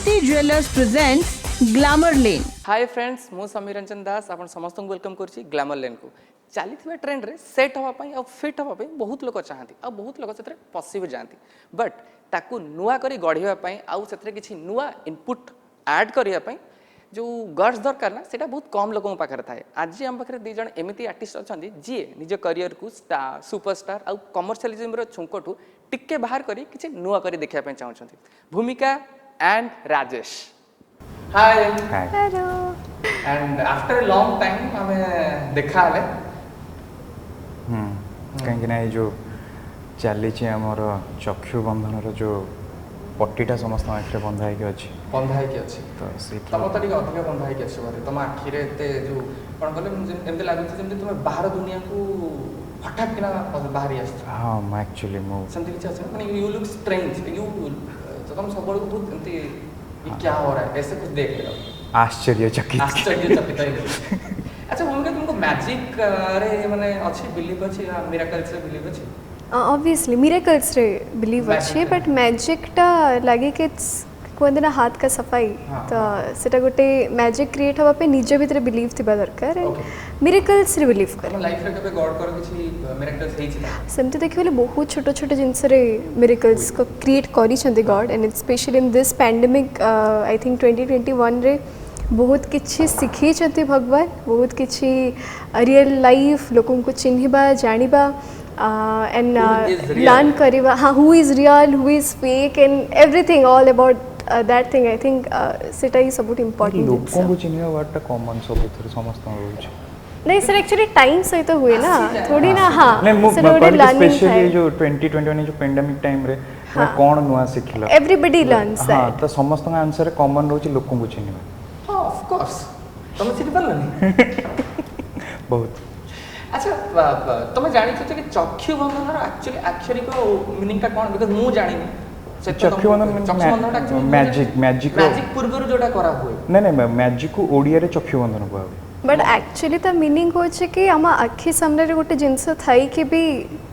Jyoti Jewelers presents Glamour Lane. Hi friends मु समीर रंजन दास आपण समस्त वेलकम करछि ग्लैमर लेन को चली ट्रेंड रे सेट हवा पई आ फिट हवा पई बहुत लोग चाहती आ बहुत लोग सेतरे पसी भी जानती बट ताकू नुआ करी गढ़िया पई आ सेतरे किछि नुआ इनपुट ऐड करिया पई जो गट्स दरकार ना सेटा बहुत कम लोगों पाखरे थाए आज हम पाखरे दी जण एमिति आर्टिस्ट अछंदी जी निज करियर को स्टार सुपरस्टार आ कमर्शियलिज्म रो छुंकटू टिक्के बाहर करी किछि नुआ करी देखिया पई चाहछंती भूमिका and Rajesh hi hello and after a long time हमें देखा हले कहीं ना जो चली आमर चक्षु बंधन जो पट्टीटा समस्त आखिरे बंधा है तो से तम तो अधिक बंधा है बोले तुम आखिरे एते जो कौन कहले एमती लागुଛି ଯେମିତି तुम बाहर दुनिया को हठात किना बाहर आस हाँ मैं एक्चुअली मो समथिंग किछ আছে মানে यू लुक स्ट्रेंज यू तो तुम सब बड़े बहुत एमती ये क्या हो रहा है ऐसे कुछ देख रहे हो आश्चर्यचकित अच्छा भूमिका तुमको मैजिक रे माने अच्छी बिलीव अच्छी मिरेकल्स रे बिलीव अच्छी ऑब्वियसली मिरेकल्स रे बिलीव अच्छे बट मैजिक टा लागे कि कहते ना हाथ का सफाई तो सेटा गोटे मैजिक क्रिएट हवा पे निज भीतर बिलीव थिबा दरकार मिरेकल्स रे बिलीव कर लाइफ रे कबे गॉड कर किछि मिरेकल्स हेइ छिला सेमते देखिबले बहुत छोट छोट जिंस रे मिरेकल्स को क्रिएट करी छथि God and specially in this pandemic I think 2021 रे बहुत किछि सिखी छथि भगवान बहुत किछि रियल लाइफ लोगों को चिन्हिबा जानिबा एंड लर्न करिबा हां who is real who is fake and everything all about that thing I think सेटा ही सब important लोगों को चिन्हिबा वाटा कॉमन सब थोड़ी समस्त होछ नहीं सर एक्चुअली टाइम सही तो हुए ना थोड़ी ना हाँ नहीं स्पेशली जो 2021 जो पेंडेमिक टाइम रे कोन नुआ सिखिला एवरीबॉडी लर्न्स हां तो समस्त का आंसर कॉमन रहउची लोगों को चिन्हिबा हां ऑफ कोर्स तुम चिन्हि पारलनी बहुत अच्छा तुम जानि छ कि चक्षु बंधन एक्चुअली अक्षरिक मीनिंग का कोन बिकॉज़ मु जानिनी चक्षु बंधन मैजिक पूर्व जोटा करा हुए नहीं मैजिक को ओडिया रे चक्षु बंधन को बट एक्चुअली ता मीनिंग होचे कि हम आखि सामने रे गोटे जिंस थाई कि भी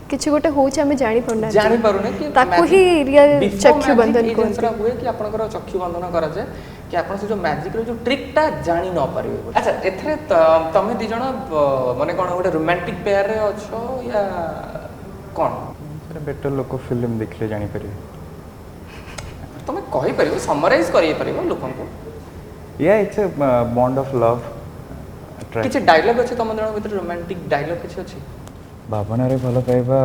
किछि गोटे होचे हम जानि परुने कि ताको ही रियल चक्षु बंधन को हुए कि आपनकर चक्षु बंधन करा जाय कि आपन से जो मैजिक रो जो ट्रिक टा जानि न परिबे अच्छा एथरे तमे दी जण माने कोन गोटे रोमांटिक पेयर रे अछो या कोन बेटर लोक फिल्म देखले जानि परिबे तुम कहि परिबो समराइज करि परिबो लोकन को या it's a bond of love किछ डायलॉग अछि तुम जण भीतर रोमांटिक डायलॉग किछ अछि भावना रे भलो पाइबा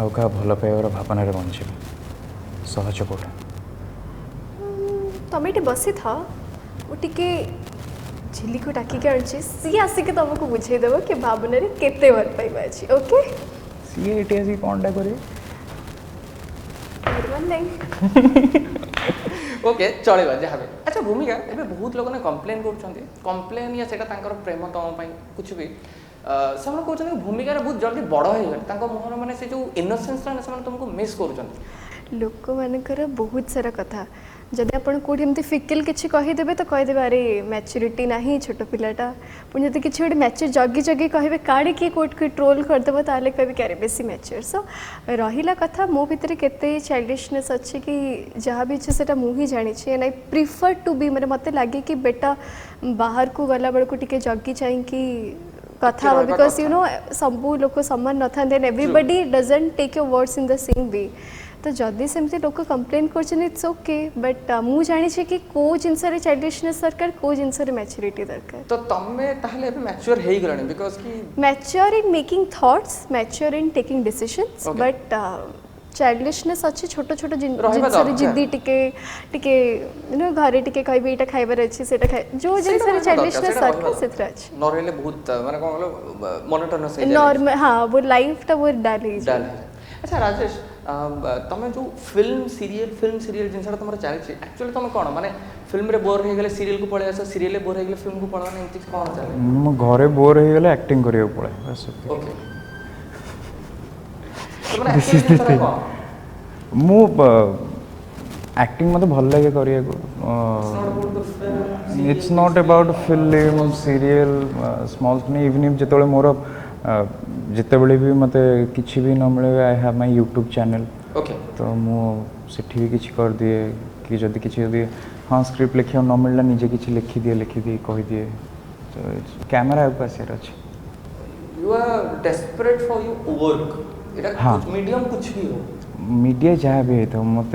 आउ का भलो पाइबार भावना रे बंछि सहज कोटा तमेटे बसी था वो टिके झिल्ली को टाकी के आणछि सी आसी के तुमको बुझाई देबो कि भावना रे केते भल पाइबा अछि ओके सी एटी आसी कोनडा करे ओके चलेबा जहाँ भी अच्छा भूमिका एबे बहुत लोग ने कंप्लेन कंप्लेन या सेटा तांकर प्रेम तम पई कुछ भी सब लोग कहते भूमिका बहुत जल्दी बड़ हो गए मुहर माने से जो इनोसेंस तुमको मिस कर लोक मानकर बहुत सारा कथा जदि आप कौटी एमती फिकल किसी कहीदेवे तो कहीदेवे अरे मैच्योरिटी ना छोट पिलाटा पुणी जब किसी गोटे मैच्योर जगी जगी कहे काड़े किए कौट को ट्रोल करदेव ताले कहे क्या बेसी मैच्योर सो रहा कथा मो भितर केते चाइल्डिशनेस अच्छी कि जहाँ भी अच्छे से मुझे जानी and I prefer to be मैंने मत लगे कि बेटा बाहर को गला बेल को टिके जगी चाहिए कथा बिकॉज यू नो सब लोग समान न था everybody doesn't take your words in the same way तो जदि सेमती लोक कंप्लेन कर इट्स ओके बट मु जानी कि को जिनस रे चाइल्डिशनेस दरकार को जिनस रे मैच्योरिटी दरकार तो तमे ताहले अबे मैच्योर हेई गलनी बिकॉज़ की mature in making thoughts mature in taking decisions but childishness अच्छी छोट छोट जिनस रे जिद्दी टिके यू नो घरे टिके कहबे एटा खाइबार अछि सेटा खाइ जो जिनस रे चाइल्डिशनेस दरकार सेत्रा अछि न रहले बहुत माने कोन हलो मोनोटोनस है नॉर्मल हां वो लाइफ टा वो डाल ही अच्छा राजेश तुम जो फिल्म सीरियल जिनसा तुम चलती एक्चुअली तुम कौन माने फिल्म रे बोर हो गले सीरियल को पळे आस सीरियल बोर हो गले फिल्म को पळा एमती कौन चले म घरे बोर हो गले एक्टिंग करियो पळे बस ओके तो माने एक्टिंग जिनसा कौन मु एक्टिंग मते भल लागे करिया को it's not about film serial small screen even if जेतोले मोर जिते बड़े भी मत किसी भी न मिले I have my YouTube channel okay तो मु सेठी भी किसी कर दिए कि जदि किसी हाँ स्क्रिप्ट लिखा न मिलला निजे किसी लिखिदिए कहीदिए तो कैमेरा आगे आसार अच्छे you are desperate for your work एटा हाँ। मीडियम कुछ भी हो मीडिया जहाँ भी होता मत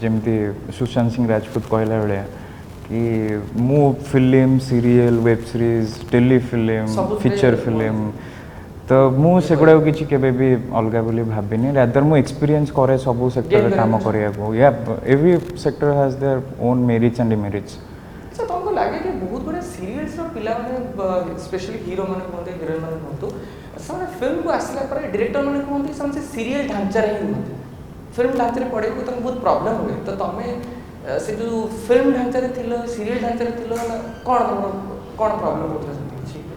जमती सुशांत सिंह राजपूत कहला भाया कि मु film serial web series telefilm सबुते फीचर फिल्म तो मु सेगुड़ा किसी केबे भी अलग बोली भाविनी रादर मु एक्सपीरियंस करे सब सेक्टर काम करिया को या every sector has their own merits and demerits अच्छा तुमको लगे कि बहुत बड़े सीरियल्स रो पिला माने स्पेशली हीरो माने कोनते हीरोइन माने कोनतो सर फिल्म को आसला पर डायरेक्टर माने कोनते समसे सीरियल ढांचा रे ही होते फिल्म ढांचा रे पड़े को तुम बहुत प्रॉब्लम हुए तो तमे से जो फिल्म ढांचा रे थिलो सीरियल ढांचा रे थिलो कोन प्रॉब्लम होता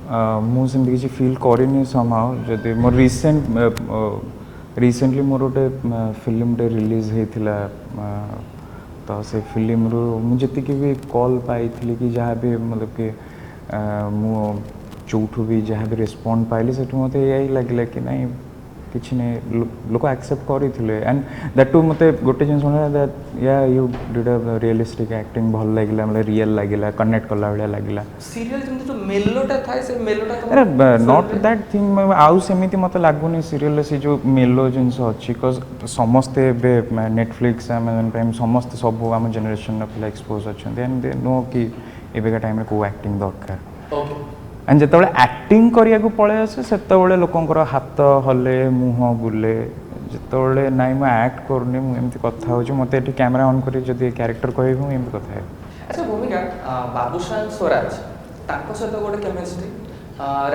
मु सेमती किसी फील करनी समहाउ जदि मोर रिसेंटली मोर गोटे फिल्म टे रिलीज होता तो से फिल्म रू मुझे भी कॉल पाई कि जहाँ भी मतलब कि मु चौठू भी जहाँ भी रेस्पॉन्ड पाइली से मत यही लगे कि नहीं किसी नहीं लोक एक्सेप्ट करते एंड दैट टू मत गोटे जिन दैट या you did a realistic acting भल लगे मतलब रियल लगे कनेक्ट कला भाया लगे सीरियल जम जो मेलोटा थाए से मेलोटा अरे नॉट दैट थिंग आउ सेमिति मत लगुनि सीरियल से जो मेलो जिनस अच्छी बिकज समस्ते नेटफ्लिक्स अमेजन प्राइम समस्ते सब आम जेनेरेशन पिला एक्सपोज अच्छा एंड दे नो कि एवेका टाइम को एक्टिंग दरकार ओके एंड जिते एक्टिंग करने पड़े आसे से लोकर हाथ हले मुह बुले जिते नाई मुझे एक्ट करनी मुझे कथा हो मत कैमेरा ऑन कर क्यारेक्टर कह मुझे कथा है अच्छा भूमिका बाबूशान स्वराज ताको सहित गोटे केमिस्ट्री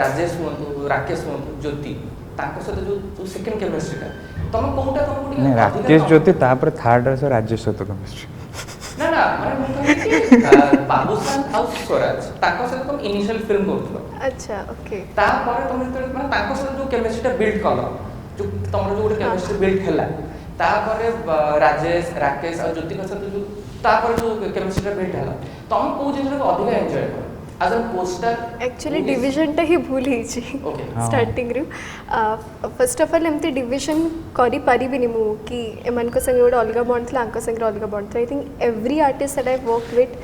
राजेश हुआ राकेश हुआ ज्योति ताको सहित जो सेकंड केमिस्ट्रीटा तुम कोटा तुमको नहीं राकेश ज्योति तापर थर्ड आस राजेश सहित केमिस्ट्री ना ना माने कि बाबूशान और स्वराज ताको सहित तुम इनिशियल फिल्म करथलो अच्छा ओके ता पर तुम माने ताको सहित जो केमिस्ट्रीटा बिल्ड कलो जो तुमरो जो गोटे केमिस्ट्री बिल्ड हैला ता पर राजेश राकेश और ज्योति का सहित जो ता पर जो केमिस्ट्रीटा बिल्ड हैला तुम को जिन को अधिक एंजॉय करो as a poster actually division टा ही भूल ही Okay. स्टार्टिंग रू फर्स्ट ऑफ ऑल एमती डिविजन करी पारिबिनी मु कि एमान को संगे गोटे अलग बॉन्ड थला अंक संगे अलग bond I think every artist that I work with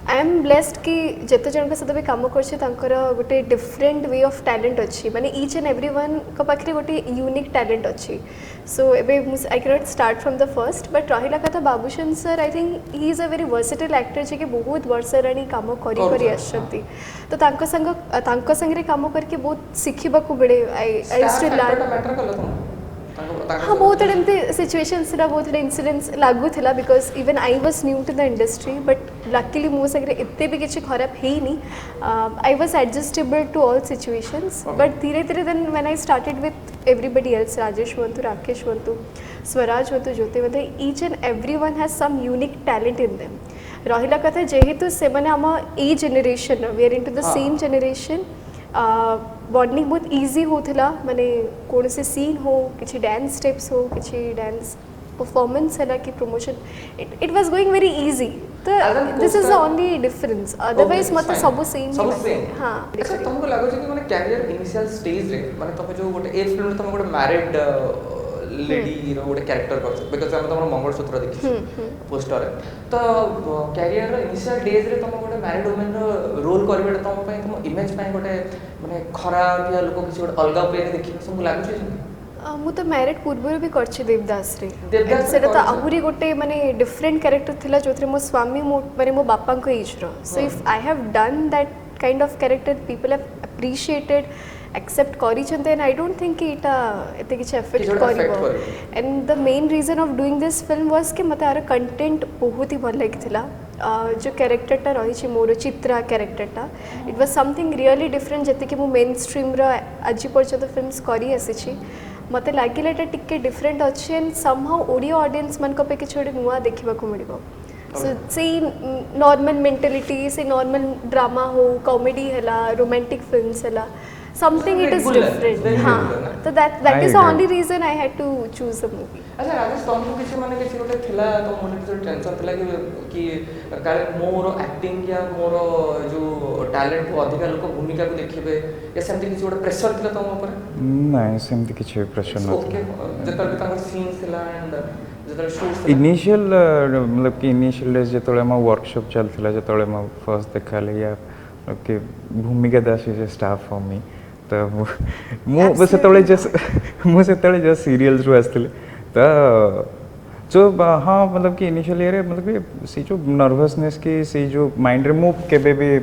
I am blessed कि जिते जन सहित भी कम कर गोटे डिफरेंट वे ऑफ टैलेंट अच्छी माने ईच एंड एवरी वन को पाखे गोटे यूनिक टैलेंट अच्छी सो एबे I cannot start from the first but रहा कथा Babushan sir I think he is a very versatile actor जे कि बहुत वर्ष हेलाणी काम करी आछंती तो तांको संगे काम करके बहुत सिखिबा को मिले आई यूज्ड टू लर्न मैटर कलो तुम हाँ बहुत एमती सिचुएशंस बहुत इंसिडेंट्स लागुला because even I was new to the industry but luckily मो संगे एते भी किसी खराब है नहीं I was adjustable to all situations but धीरे धीरे then when I started with everybody else Rajesh वंतु राकेश वंतु स्वराज वंतु ज्योति वंतु each and every one has some unique talent in them रहा कथा जेहेतु से मैंने आम ए generation we are into the same generation bonding बहुत इजी होता माने कौन से सीन हो किसी डांस स्टेप्स हो किसी डांस परफॉर्मेंस है कि promotion it was going very easy तो this is the only difference otherwise मत सब सेम हां अच्छा तुमको लागो जे कि माने कैरियर इनिशियल स्टेज रे माने तुम जो गोटे ए फिल्म तुम गोटे मैरिड लेडी रो गोटे कैरेक्टर कर बिकॉज़ हम तमरो मंगलसूत्र देखि पोस्टर तो कैरियर इनिशियल डेज रे तुम गोटे मैरिड वुमेन रो रोल करबे तुम पय तुम इमेज पय गोटे माने खराब या लोक किसी गोटे अलगा वे देखि तुमको लागु छै मु तो मैरिड पूर्व भी करछि देवदास रे से तो आहुरी गोटे माने डिफरेंट कैरेक्टर थिला जोथरे मो स्वामी माने मो बापा को एज रो so if I have done that kind of character people have appreciated accept करी छन्ते एंड आई डोंट थिंक कि इटा एते किछ एफेक्ट करिवो and the main reason of doing this film was कि मते आर कंटेंट बहुत ही भल लागिथिला जो कैरेक्टरटा रही मोर चित्रा कैरेक्टरटा it was something really different जति कि मु मेन स्ट्रीम रो आज पर्यंत फिल्म्स करी आसी मते लागिला एटा टिके डिफरेंट अच्छे एंड समहाउ ओडियो ऑडियंस मन को पे किछ छोटे नुआ देखिबा को मिलिबो सो से नॉर्मल मेंटालिटी से नॉर्मल ड्रामा हो कॉमेडी हैला रोमांटिक फिल्म्स हैला something it is different हाँ तो that is the only reason I had to choose a movie अच्छा राजेश तुमको किसी माने किसी गोटे थिला तो मन किसी टेंशन थिला कि काले मोर एक्टिंग या मोर जो टैलेंट को अधिक लोक भूमिका को देखिबे या सेमती किसी गोटे प्रेशर थिला तुम ऊपर नहीं सेमती किसी प्रेशर न ओके जतल भी तांकर सीन थिला एंड ଯେତେବେଳେ ଶୁଟ୍ इनिशियल मतलब कि इनिशियल डेज जो मो वर्कशॉप चलता जो मो फर्स्ट देखा या कि Bhumika Das is a staff for me तो मुझे जस्ट सीरियल्स रू आसती तो जो हाँ मतलब कि इनिशियल ईयर मतलब कि सी जो नर्वसनेस की सी जो माइंड रे मु केबे भी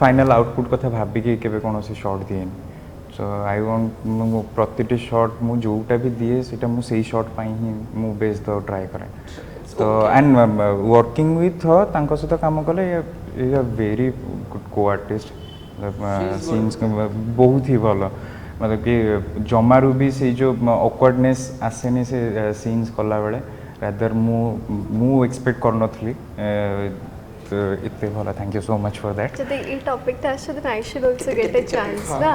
फाइनल आउटपुट कथा भाबिकी केबे कौन सी शॉट दिए सो आई वांट मु प्रतिटी शॉट मु जोटा भी दिए सेटा मु सही शॉट पाई ही मु बेस द ट्राई करे तो एंड वर्किंग विथ हर तांको सहित काम कले इज अ वेरी गुड को आर्टिस्ट सीन्स बहुत ही भल मतलब कि जमारू भी से जो ऑकवर्डनेस आसेनी से सीन्स कला बेले रादर मु एक्सपेक्ट कर नथली तो इतने भला thank you so much for that जदि ई टॉपिक ता आछे then I should also get a chance ना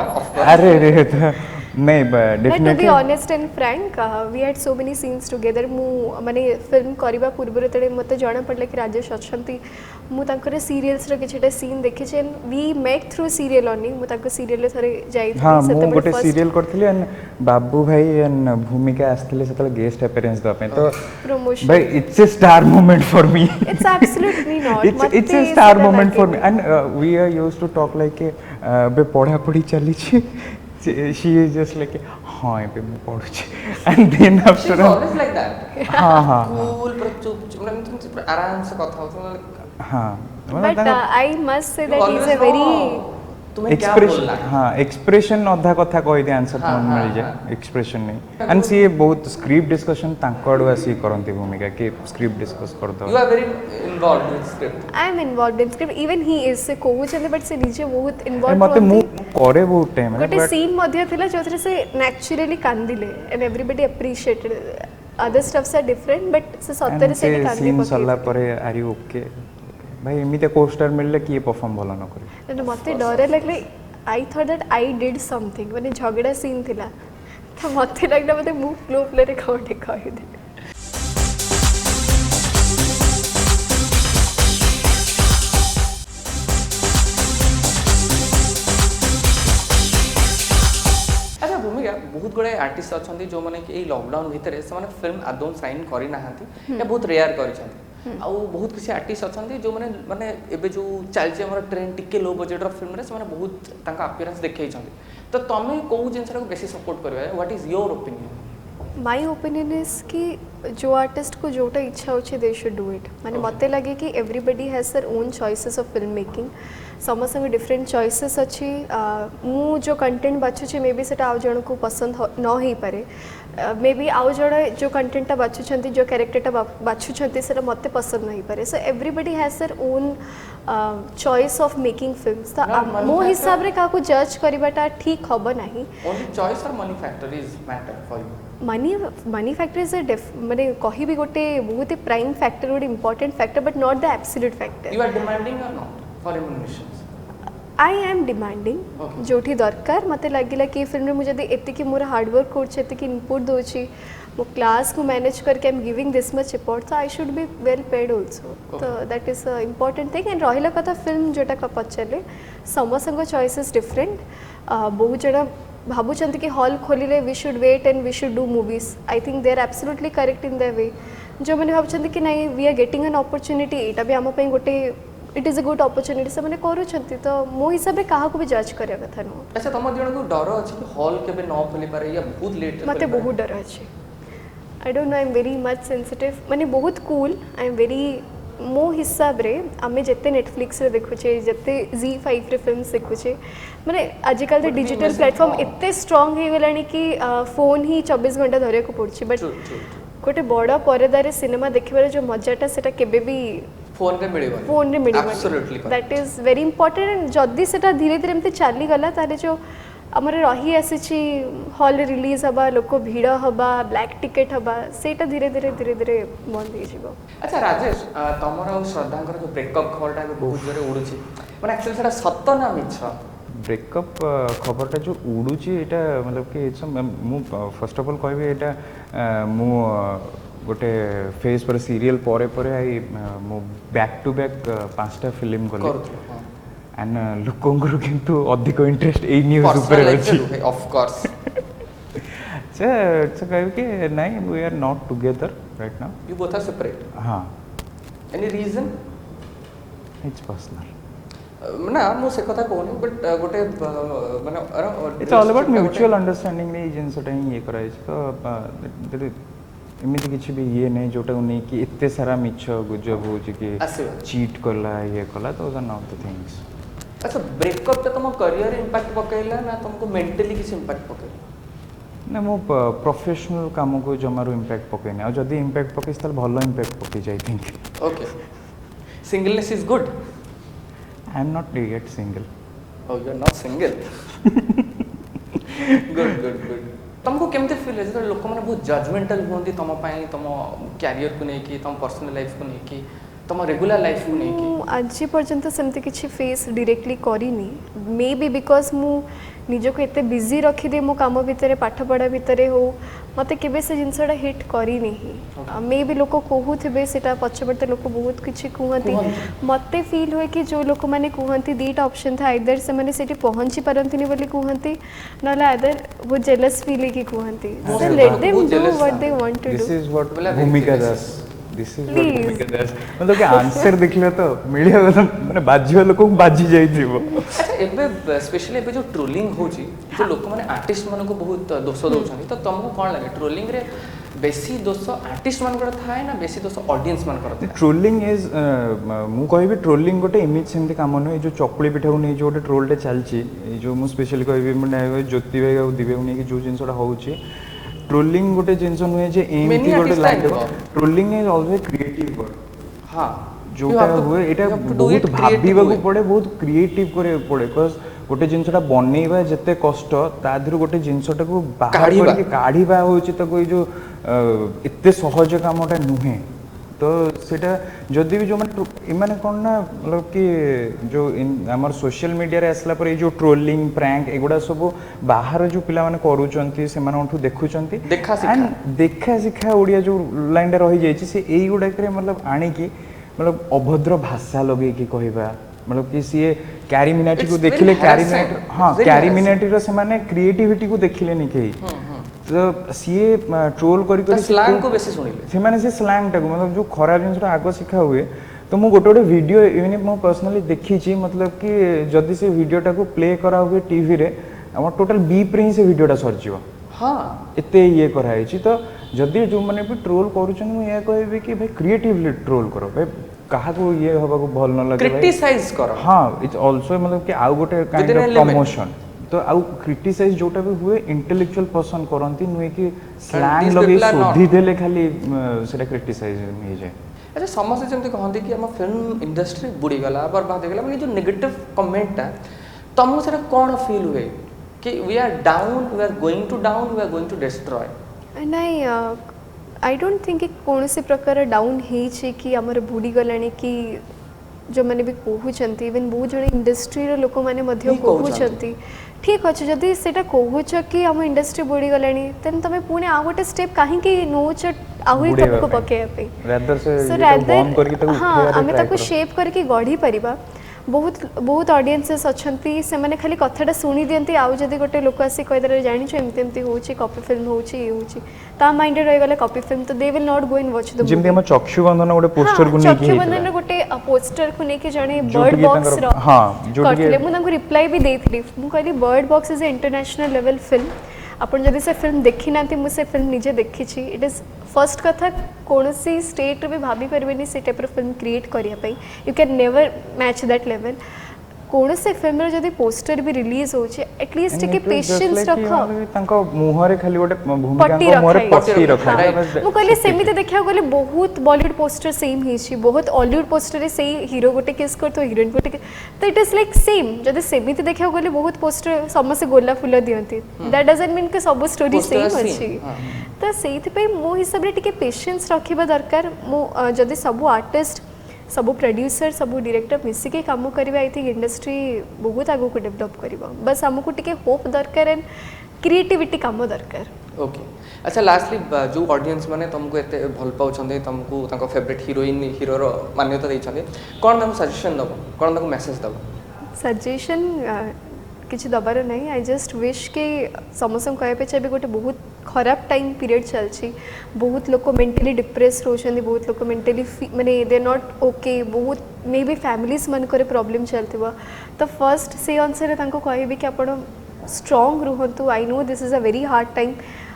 अरे रे तो नहीं But to be definitely honest and frank, we had so many scenes together. मु माने फिल्म करिबा पूर्व तळे मते जाना पड़ले कि राजेश अछंती मु तांकर सीरियल्स रो किछटा सीन देखि छै we make through serial only मु तांकर सीरियल रे थरे जाई हाँ मु गोटे सीरियल करथली एंड बाबू भाई एंड भूमिका आस्थले सेतले गेस्ट अपीयरेंस द पे तो प्रमोशन भाई it's a star moment for me it's absolutely not it's a star moment for me and we are used to talk like बे पढ़ा पढ़ी चली छी she is just like हाँ पे मैं पढ़ू छी and then after She's always like that. हाँ हाँ Cool, पर चुप मतलब तुम आराम से कथा होती हाँ but I must say that is a very तुम्हें क्या एक्सप्रेशन बोलना हाँ एक्सप्रेशन अधा कथा कहि दे आंसर हाँ, मिल हाँ, जाए एक्सप्रेशन नहीं एंड सी बहुत स्क्रिप्ट डिस्कशन तांकड़ आसी करंती भूमिका कि स्क्रिप्ट डिस्कस कर दो you are very involved with script I am involved in script even he is से कहू चंदे बट से नीचे बहुत इन्वॉल्वड मते मु करे बहुत टाइम गोटे सीन मध्य थिला जोथरे से नेचुरली कांदिले and everybody appreciated other stuffs are different but से सत्तर से कांदी सीन सल्ला परे आर यू ओके भाई एमिते कोस्टर मिलले कि परफॉर्म भलो न करे तो मते डर लगले I thought that I did something माने झगड़ा सीन थिला तो मते लगला मते मु फ्लो प्ले रे कोटे कहि दे अच्छा भूमिका बहुत गुड़े आर्टिस्ट अच्छा जो मैंने कि लॉकडाउन भितर से फिल्म आदौ साइन करना या बहुत रेयर कर बहुत किसी आर्टिस्ट अच्छा जो मैंने माने एबे जो चलती आम ट्रेंड टिके लो बजेट फिल्म रे से बहुत अपीयरेंस देखई तो तुम कौ जिनस बेसी सपोर्ट कर what is your opinion my opinion is कि जो आर्टिस्ट को जोटा इच्छा होचे दे शुड डू इट माने मते लगे कि everybody has their own choices of film making समस्त डिफरेंट चॉइसेस अच्छी मु जो कंटेंट बाछुचे मे बी सेटा आउ जण को पसंद न होई पारे मे बी आउ जण जो कंटेंटटा बाछुछंती जो कैरेक्टरटा बाछुछंती सेटा मते पसंद नहीं पारे so everybody has their own choice of making films तो मो हिसाब रे का को जज करबाटा ठीक हबो नाही ओनली चॉइस और money factor is matter for you money factor is a माने कहि भी गोटे बहुत ही प्राइम फैक्टर गोटे important factor but not the absolute factor you are demanding और not for remunerations I am demanding जोठी दरकार मते लागिला कि फिल्म मुझे एति कि मोर हार्ड वर्क करछे एति कि इनपुट दोछि मो क्लास को मैनेज करके I am giving this much effort तो I should be well paid also तो that is a important thing and रहिला कथा फिल्म जोटा का पचले समसंग चॉइसेस डिफरेंट बहुत जड़ा भाबुचंत कि हॉल खोलिले we should wait and we should do movies I think they are absolutely correct in the way जो मैंने भाबुचंत कि नहीं we are getting an opportunity एटा भी हम पई गोटे it is a good opportunity से मैंने करूछंती तो मो हिसाब रे काहा को भी जज करिया कथा न अच्छा तुम जण को डर अछि कि हॉल केबे न खोली पारे या बहुत लेट मते बहुत डर अछि I don't know I am very much sensitive माने बहुत कूल आई एम वेरी मो हिसाब रे आमे जत्ते नेटफ्लिक्स रे देखुचे जत्ते Z5 रे फिल्म्स देखुचे माने आजिकल द डिजिटल प्लेटफॉर्म इतने स्ट्रांग हे गेलानी कि फोन ही 24 घंटा धरे को पड़छि बट गोटे बड़ परदारे सिनेमा देखिबार जो मजाटा सेटा केबे भी फोन रे मिलिबो absolutely that is very important and जदी सेटा धीरे धीरे एमते चाली गला ताले जो आमर रही आसी हॉल रिलीज हवा लोक भीड़ हवा ब्लैक टिकेट हवा सेटा धीरे धीरे धीरे धीरे बंद हो जीवो अच्छा राजेश तमर और श्रद्धांकर जो ब्रेकअप खबरटा बहुत जोरे उडुची माने एक्चुअली सेटा सत्य ना मिछ ब्रेकअप खबरटा जो उड़ूची एटा मतलब कि इट्स मु फर्स्ट ऑफ ऑल कहबी एटा मु गोटे फेज पर सीरियल परे परे आई मु बैक टू बैक पांचटा फिल्म गले एंड लोकंगर किंतु अधिक इंटरेस्ट ए न्यूज ऊपर अछि ऑफ कोर्स से कहे कि नहीं we are not together right now you both are separate हाँ एनी रीजन इट्स पर्सनल ना मु से कथा कहूनी बट गोटे माने it's all about mutual understanding रे जिनसटा ही ये कराई तो एମିତି କିଛି ବି ଇଏ ନାହିଁ ଯୋଉଟାକୁ ନେଇକି ଏତେ ସାରା ମିଛ ଗୁଜବ ହେଉଛି କି ଚିଟ୍ କଲା ଇଏ କଲା ତ ଆର୍ ନଟ୍ ଦ ଥିଙ୍ଗସ୍। अच्छा ब्रेकअप टा तुम करियर इंपैक्ट पकेला ना तुमको मेंटली किसी इंपैक्ट पकेला ना मो प्रोफेशनल काम को जमारो इंपैक्ट पकेने और जदी इंपैक्ट पकेस ताल भलो इंपैक्ट पके जाई think okay singleness is good I am not yet single oh you are not single good good good तुमको केमते फील है जब लोक माने बहुत जजमेंटल होंदी तुम पई तुम कैरियर को नेकी तुम पर्सनल लाइफ को नेकी तुम रेगुलर लाइफ को नेकी आज पर्यंत सेमती किसी फेस डायरेक्टली करिनी मे बी बिकॉज मु निजको एते बिजी रखी दे मो काम भितर पाठ पढ़ा भितर हो मते केबे से जिनसटा हिट करिनी मे बी लोक कहूथिबे सेटा पछपड़ते लोक बहुत किछि कहंती मते फील होए कि जो लोक माने कहंती दीटा ऑप्शन था आइदर से माने सेठी पहुंची परंतिनी बोली कहंती नले आइदर वो जेलस फील की कहंती so let them do what they want to do this is what Bhumika Das this is what Bhumika दास मतलब कि आंसर देखले तो मिलिया माने बाजिवा लोक बाजी जाई दिबो। अच्छा एबे स्पेशली एबे जो ट्रोलिंग होची जो लोक माने आर्टिस्ट मानको बहुत दोष दउछन तो तुमको कोन लागे ट्रोलिंग रे बेसी दोष आर्टिस्ट मानकर थाए ना बेसी दोष ऑडियंस मानकर थाए ट्रोलिंग इज मु कहबी ट्रोलिंग गोटे इमेज सेमती काम न जो चकुली पिठा को नै जो गोटे ट्रोल टे चलची जो मु स्पेशली कहबी माने ज्योति भाई और दिव्या नै कि जो जिंसटा होउची ट्रोलिंग गोटे जिंस नुहे जे एमती गोटे line trolling is always creative word हां जोटा हुए एटा बहुत भाबीबा को पड़े बहुत क्रिएटिव करे पड़े बिकॉज़ गोटे जिंसटा बनेइबा जते कष्ट ता धीर गोटे जिंसटा को बाहर करके काढीबा होची त कोई जो इत्ते सहज कामटा नुहे तो सेटा जदि भी जो माने कोन ना मतलब कि जो हमर सोशल मीडिया रे असला पर जो ट्रोलिंग प्रैंक एगुडा सब बाहर जो पिला माने करूचंती से मानठू देखुचंती देखा सिखा ओडिया जो लाइन रे रही जाईची से एई गुडा करे मतलब आनी की मतलब अभद्र भाषा लगे की कहबा मतलब कि सी कैरी मिनाटी को देखिले कैरी मिनाटी हां कैरी मिनाटी रो से माने क्रिएटिविटी को देखिले नि केही तो सीए ट्रोल करी करी स्लैंग को बेसी सुनिले से माने से स्लैंग टा मतलब जो खराब जिंस आगो शिखा हुए तो मु गोटे गोटे वीडियो इवन मु पर्सनली देखी छी मतलब कि जदी से वीडियो टा को प्ले करा हुए टीवी रे हमर टोटल बीप रे ही से वीडियो टा सर जीव हां एते ये कराई छी तो जदी जो माने भी ट्रोल करूछन मु ये कहबे कि भाई क्रिएटिवली ट्रोल करो भाई कहा को ये होबा को भल न लगे क्रिटिसाइज करो हां इट्स आल्सो मतलब कि आउ गोटे काइंड ऑफ प्रमोशन तो आउ क्रिटिसाइज जोटा भी हुए इंटेलेक्चुअल पर्सन करंती नुए कि स्लैंग लगे सोधी देले खाली सेटा क्रिटिसाइज नहीं जाए। अच्छा समस्त जमते कहंती कि हम फिल्म इंडस्ट्री बुड़ी गला बर्बाद हो गला माने जो नेगेटिव कमेंट ता तुमको सेटा कोन फील हुए कि we are down we are going to down we are going to destroy नहीं आई डोंट थिंक कि कौन से प्रकार डाउन है कि आमर बुड़ी गलानी कि जो मैंने भी कहउचंती इवन बहुत जण इंडस्ट्री रो लोक माने मध्य कहउचंती ठीक अछि जदी सेटा कहउच कि हम इंडस्ट्री बुड़ी गलानी तन तमे पुणे आ गोटे स्टेप काहे कि नोच आहुरी टप को पके पे रादर से बॉम्ब करके तक हां हमें ताको शेप करके गढ़ी परिबा बहुत बहुत ऑडियंसेस अच्छंती से माने खाली कथाटा सुनी दियंती आउ जदी गोटे लोक आसी कहि दरे जानि छ एमते एमते होची कॉपी फिल्म होची ये होची ता माइंडेड रहि गले कॉपी फिल्म तो they will not go in watch the gym हम चक्षु बंधन गोटे पोस्टर को नेकी चक्षु बंधन गोटे पोस्टर को नेकी जणे बर्ड बॉक्स रो हां जो करले मु तांको रिप्लाई भी देथली मु कहली bird box is a international level film अपन जदी से फिल्म देखि नांती मु से फिल्म निजे देखि छी इट इज फर्स्ट कथा कोनसी स्टेट भी भाभी परबेनी से टाइप फिल्म क्रिएट करिया पई you can never match that level कौन से फिल्म रे जदी पोस्टर भी रिलीज होचे एटलीस्ट के पेशेंस रखो तांको मुहरे खाली गोटे भूमिका को मुहरे पट्टी रखा मु कहले सेमिते देखिया गले बहुत बॉलीवुड पोस्टर सेम ही छी बहुत हॉलीवुड पोस्टर रे सेही हीरो गोटे केस करतो हीरोइन गोटे तो इट इज लाइक सेम जदी सेमिते देखिया गले बहुत पोस्टर समसे गोला फुल दियंती दैट डजंट मीन के सब स्टोरी सेम अछि तो सेहित पे मो हिसाब रे टिके पेशेंस रखिबा दरकार मो जदी सब आर्टिस्ट सब प्रोड्यूसर सब डायरेक्टर मिसिके काम करिवे आई थिंक इंडस्ट्री बहुत आगो को डेवलप करिवो बस हमको टिके होप दरकार एंड क्रिएटिविटी काम दरकार ओके अच्छा लास्टली जो ऑडियंस माने तुमको एते भल पाउ छंदे तुमको ताको फेवरेट हीरोइन हीरो रो मान्यता दै छंदे कोन हम सजेशन दबो कोन ताको मेसेज दबो सजेशन किसी दबार नहीं आई जस्ट विश कि समस्त कहते चाहिए गोटे बहुत खराब टाइम पीरियड चलती बहुत लोग मेंटली डिप्रेस रोचंदी बहुत लोग मेंटली माने दे नॉट ओके बहुत मे बी फैमिलीज मनक प्रॉब्लम चलती तो फर्स्ट से अनुसार कहबी कि आप स्ट्रॉन्ग रुहतु I know this is a very hard time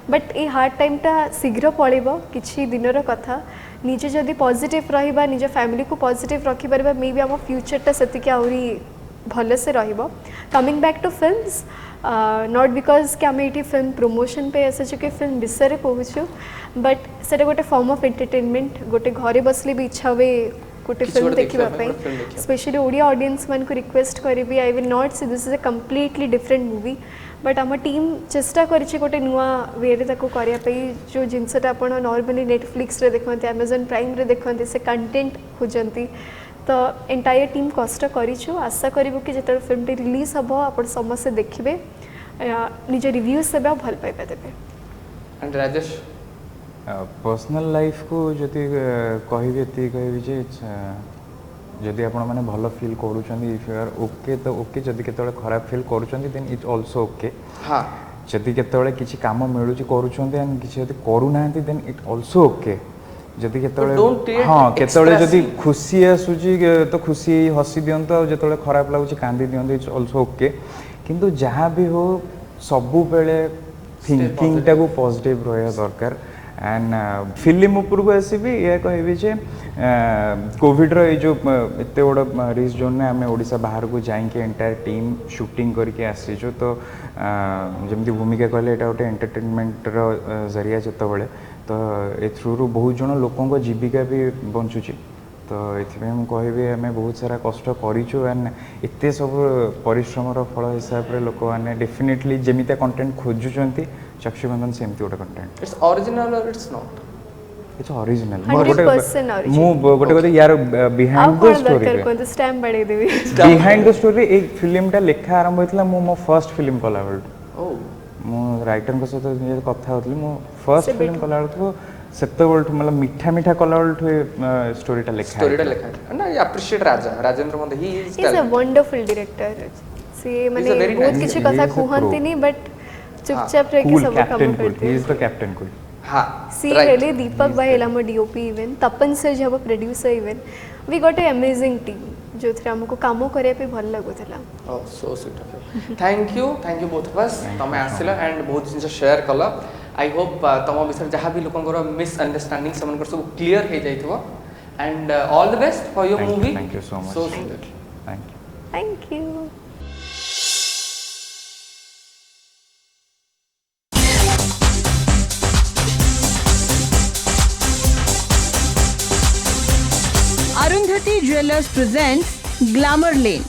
but ये हार्ड टाइमटा शीघ्र पड़ेब किसी दिनर कथा निजे जदि पॉजिटिव रहिबा निज फैमिली को पॉजिटिव रखिपर मे बी आम फ्यूचरटा से आहरी भलसे रहिबो coming back to films not because कि आम ये फिल्म प्रमोशन पे आसु कि फिल्म विषय कहूँ बट से गोटे फॉर्म ऑफ एंटरटेनमेंट गोटे घरे बसले भी इच्छा हुए गोटे फिल्म देखापी स्पेशली ओडिया ऑडियंस मान को रिक्वेस्ट करी I will not see this is a completely different movie but आम टीम चेष्टा करिछि गोटे नुआ वे करने जो जिनसटा आप नॉर्मली नेटफ्लिक्स रे देखते अमेजन प्राइम रे देखते से कंटेंट खोजती तो एंटायर टीम कष्ट करूँ आशा करूँ कि जो फिल्म टी रिलीज हम आप समस्ते देखिए निज रिव्यूज से भल पाइबा देवे एंड राजेश पर्सनल लाइफ को जदि कहबी ये कहबी जदि आपण मैंने भल फिल करूँ इफ यू आर ओके तो ओके जदि केतବେଳେ खराब फिल करूँ देन इट्स ऑल्सो ओके हाँ जदि केतବେଳେ किसी काम मिलूँ करूँ एंड किसी जदि करूना देन इट ऑल्सो ओके जदि केतବେଳେ हाँ केतବେଳେ जदि खुशी आसूची तो खुशी हसी दिंतु और जो खराब लगुच कांदी दिंतु इट्स ऑल्सो ओके किंतु जहाँ भी हो सबु बेले थिंकिंग टाको पॉजिटिव रहा दरकार एंड फिल्म उपरको आसबि या कहबी जे कोविड रो जो एते बड़ रिस्क जोन ने आम ओडिशा बाहर को जाइके एंटायर टीम शूटिंग करके आसीचु तो जमती भूमिका कहले एटा गोटे एंटरटेनमेंट रो जरिया जतबले तो ए थ्रू बहुत जन लोकों जीविका भी बंचुची तो ये मुझे कहबी आम बहुत सारा कष्ट करूँ एंड एत सब परिश्रम फल हिसाब से लोक मैंने डेफिनेटली जमीता कंटेंट खोजुंट चक्षुबंधन सेमती गोटे कंटेंट इट्स ओरिजिनल और इट्स नॉट इट्स ओरिजिनल 100% मु गोटे गोटे यार बिहाइंड द स्टोरी स्टैम्प बढ़ाई देबी बिहाइंड द स्टोरी ए फिल्मटा लेखा आरंभ होइतला मो फर्स्ट फिल्म कला बेल ओ मु राइटर को सहित ये कथा होतली मो फर्स्ट फिल्म कला बेल सेते बोल्ट मतलब मीठा मीठा कला बोल्ट स्टोरीटा लेखा ना I appreciate Rajendra Modi he is a wonderful director से माने बहुत किछि कथा कहंती नहीं बट चुपचाप रह के सब काम करते ही इज द कैप्टन कूल हां सी हेले दीपक भाई हेला मो डीओपी इवन तपन सर जब producer even we got a amazing team जो थे हमको काम करे पे भल लागुला ओ so sweet of you thank you both of us तमे आसिला एंड बहुत जिन शेयर कला आई होप तम विषय जहाँ भी लोकंकर मिसअंडरस्टैंडिंग सब सब क्लियर हो जाइथिबो and all the best for your movie thank you so much so thank you Arundhati Jewellers presents Glamour Lane.